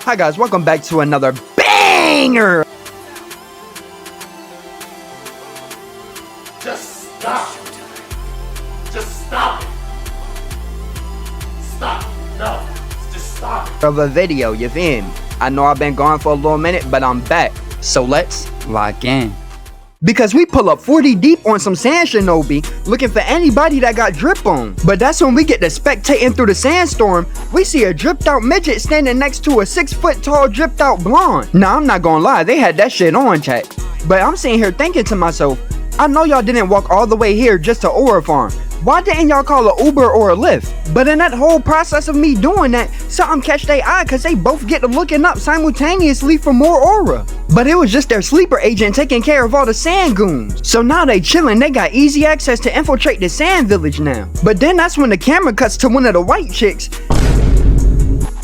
Hi guys, welcome back to another banger! Just stop. Just stop it. Stop. No. Just stop. Of a video, you feel me? I know I've been gone for a little minute, but I'm back. So let's lock in. Because we pull up 40 deep on some sand shinobi, looking for anybody that got drip on. But that's when we get to spectating through the sandstorm, we see a dripped out midget standing next to a 6-foot tall dripped out blonde. Now I'm not gonna lie, they had that shit on, chat. But I'm sitting here thinking to myself, I know y'all didn't walk all the way here just to Aura Farm. Why didn't y'all call an Uber or a Lyft? But in that whole process of me doing that, something catch their eye cause they both get to looking up simultaneously for more aura. But it was just their sleeper agent taking care of all the sand goons. So now they chilling, they got easy access to infiltrate the sand village now. But then that's when the camera cuts to one of the white chicks.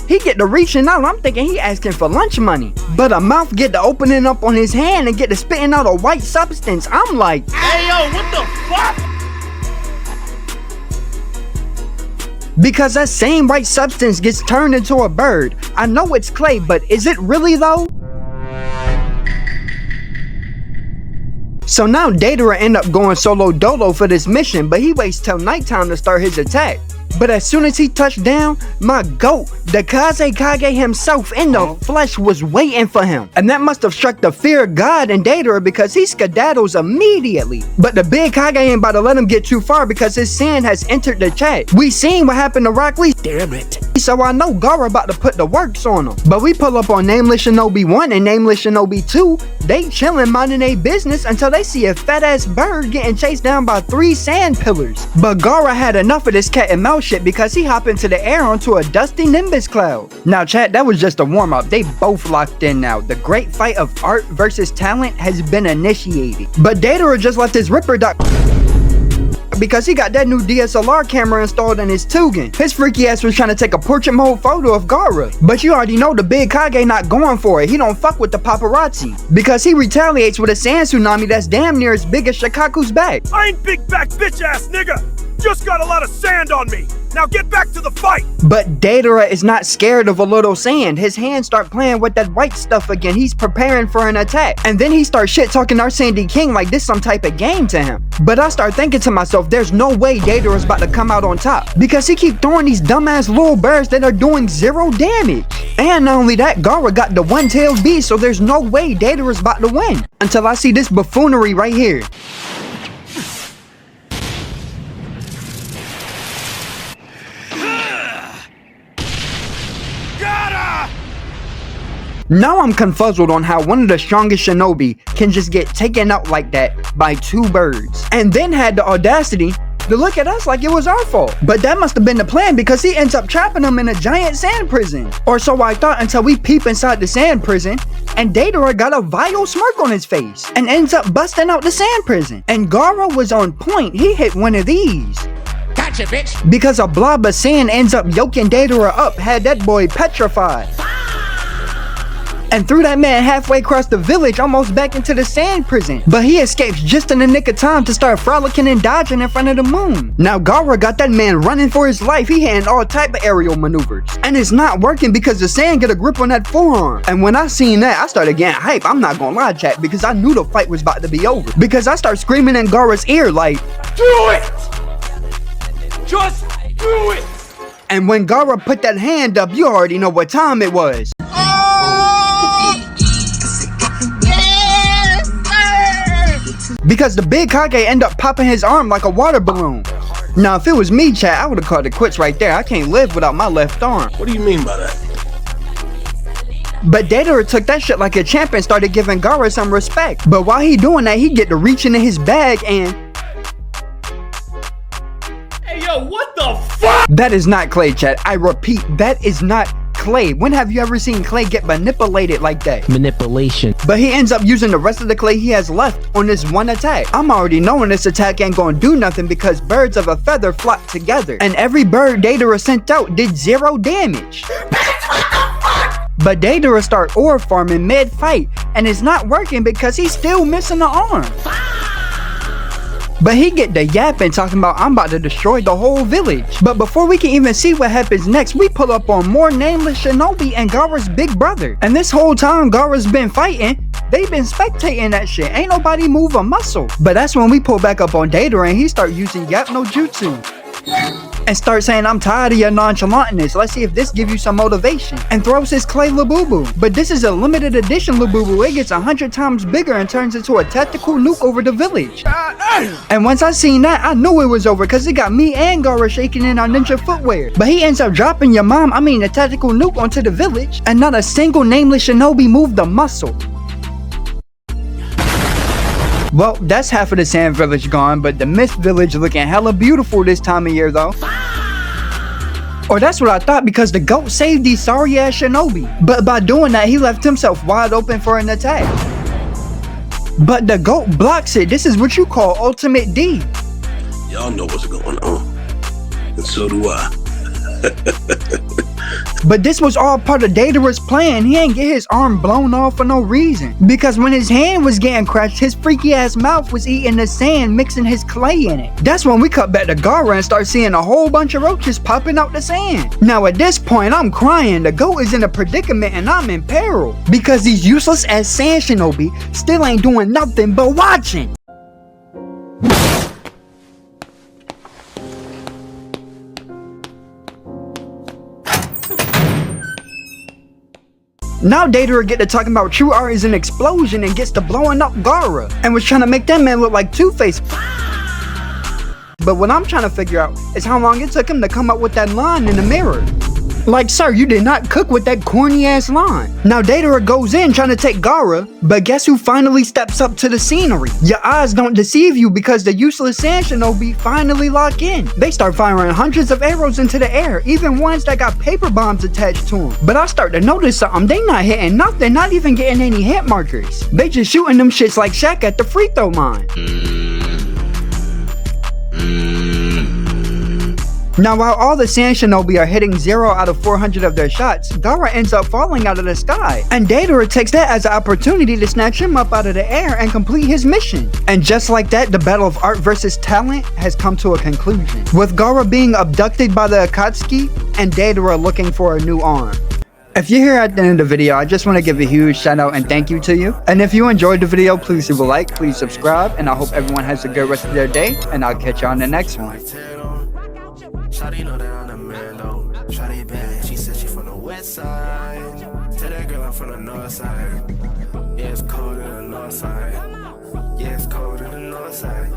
He get to reaching out, I'm thinking he asking for lunch money. But a mouth get to opening up on his hand and get to spitting out a white substance. I'm like, Hey yo, what the fuck? because that same white substance gets turned into a bird. I know it's clay, but is it really though? So now Deidara end up going solo dolo for this mission, but he waits till nighttime to start his attack. But as soon as he touched down, my goat, the Kazekage himself in the flesh was waiting for him. And that must have struck the fear of God in Deidara because he skedaddles immediately. But the big Kage ain't about to let him get too far because his sand has entered the chat. We seen what happened to Rock Lee. Damn it. So I know Gara about to put the works on him. But we pull up on Nameless Shinobi 1 and Nameless Shinobi 2. They chillin' minding their business until they see a fat ass bird getting chased down by 3 sand pillars. But Gara had enough of this cat and mouse shit because he hopped into the air onto a dusty nimbus cloud. Now chat, that was just a warm up. They both locked in now. The great fight of art versus talent has been initiated. But Deidara just left his Ripper duck because he got that new DSLR camera installed in his Tugan. His freaky ass was trying to take a portrait mode photo of Gara. But you already know the big Kage not going for it. He don't fuck with the paparazzi. Because he retaliates with a sand tsunami that's damn near as big as Shikaku's back. I ain't big back bitch ass nigga! Just got a lot of sand on me! Now get back to the fight! But Deidara is not scared of a little sand. His hands start playing with that white stuff again. He's preparing for an attack. And then he starts shit talking our Sandy King like this some type of game to him. But I start thinking to myself, there's no way Deidara's about to come out on top. Because he keep throwing these dumbass little birds that are doing 0 damage. And not only that, Gara got the one-tailed beast, so there's no way Deidara's about to win. Until I see this buffoonery right here. Now I'm confuzzled on how one of the strongest shinobi can just get taken out like that by 2 birds. And then had the audacity to look at us like it was our fault. But that must have been the plan because he ends up trapping them in a giant sand prison. Or so I thought until we peep inside the sand prison and Deidara got a vile smirk on his face and ends up busting out the sand prison. And Gara was on point. He hit one of these. Gotcha, bitch. Because a blob of sand ends up yoking Deidara up, had that boy petrified. And threw that man halfway across the village, almost back into the sand prison. But he escapes just in the nick of time to start frolicking and dodging in front of the moon. Now Gara got that man running for his life. He had all type of aerial maneuvers. And it's not working because the sand get a grip on that forearm. And when I seen that, I started getting hype. I'm not gonna lie, chat, because I knew the fight was about to be over. Because I start screaming in Gara's ear like, Do it! Just do it! And when Gara put that hand up, you already know what time it was. Because the big Kage end up popping his arm like a water balloon. Now if it was me, chat, I would have called it quits right there. I can't live without my left arm. What do you mean by that? But Deidara took that shit like a champ and started giving Gara some respect. But while he doing that, he get to reach into his bag and... Hey yo, what the fuck? That is not clay, chat. I repeat, that is not clay. When have you ever seen clay get manipulated like that? Manipulation. But he ends up using the rest of the clay he has left on this one attack. I'm already knowing this attack ain't gonna do nothing because birds of a feather flock together. And every bird Deidara sent out did 0 damage. But Deidara start ore farming mid-fight and it's not working because he's still missing the arm. But he get the yapping talking about I'm about to destroy the whole village. But before we can even see what happens next, we pull up on more nameless shinobi and Gaara's big brother. And this whole time Gaara's been fighting, they been spectating that shit. Ain't nobody move a muscle. But that's when we pull back up on Deidara and he start using Yap no Jutsu. And start saying, I'm tired of your nonchalantness. Let's see if this gives you some motivation. And throws his clay Labubu. But this is a limited edition Labubu. It gets 100 times bigger and turns into a tactical nuke over the village. And once I seen that, I knew it was over because it got me and Gaara shaking in our ninja footwear. But he ends up dropping the tactical nuke onto the village. And not a single nameless shinobi moved a muscle. Well, that's half of the sand village gone, but the mist village looking hella beautiful this time of year though. Or that's what I thought because the goat saved these sorry ass shinobi. But by doing that, he left himself wide open for an attack. But the goat blocks it. This is what you call ultimate D. Y'all know what's going on. And so do I. But this was all part of Deidara's plan. He ain't get his arm blown off for no reason. Because when his hand was getting crushed, his freaky ass mouth was eating the sand, mixing his clay in it. That's when we cut back to Gaara and start seeing a whole bunch of roaches popping out the sand. Now at this point, I'm crying. The goat is in a predicament and I'm in peril. Because these useless ass sand shinobi still ain't doing nothing but watching. Now Deidara get to talking about true art is an explosion and gets to blowing up Gaara and was trying to make that man look like Two-Face. But what I'm trying to figure out is how long it took him to come up with that line in the mirror. Like, sir, you did not cook with that corny ass line. Now Deidara goes in trying to take Gaara, but guess who finally steps up to the scenery? Your eyes don't deceive you because the useless sand shinobi finally lock in. They start firing hundreds of arrows into the air, even ones that got paper bombs attached to them. But I start to notice something. They not hitting nothing, not even getting any hit markers. They just shooting them shits like Shaq at the free throw line. Now while all the sand shinobi are hitting 0 out of 400 of their shots, Gaara ends up falling out of the sky. And Deidara takes that as an opportunity to snatch him up out of the air and complete his mission. And just like that, the battle of art versus talent has come to a conclusion. With Gaara being abducted by the Akatsuki and Deidara looking for a new arm. If you're here at the end of the video, I just want to give a huge shout out and thank you to you. And if you enjoyed the video, please leave a like, please subscribe, and I hope everyone has a good rest of their day, and I'll catch you on the next one. Shawty know that I'm the man though. Shawty bad, she said she from the west side. Tell that girl I'm from the north side. Yeah, it's cold in the north side. Yeah, it's cold in the north side.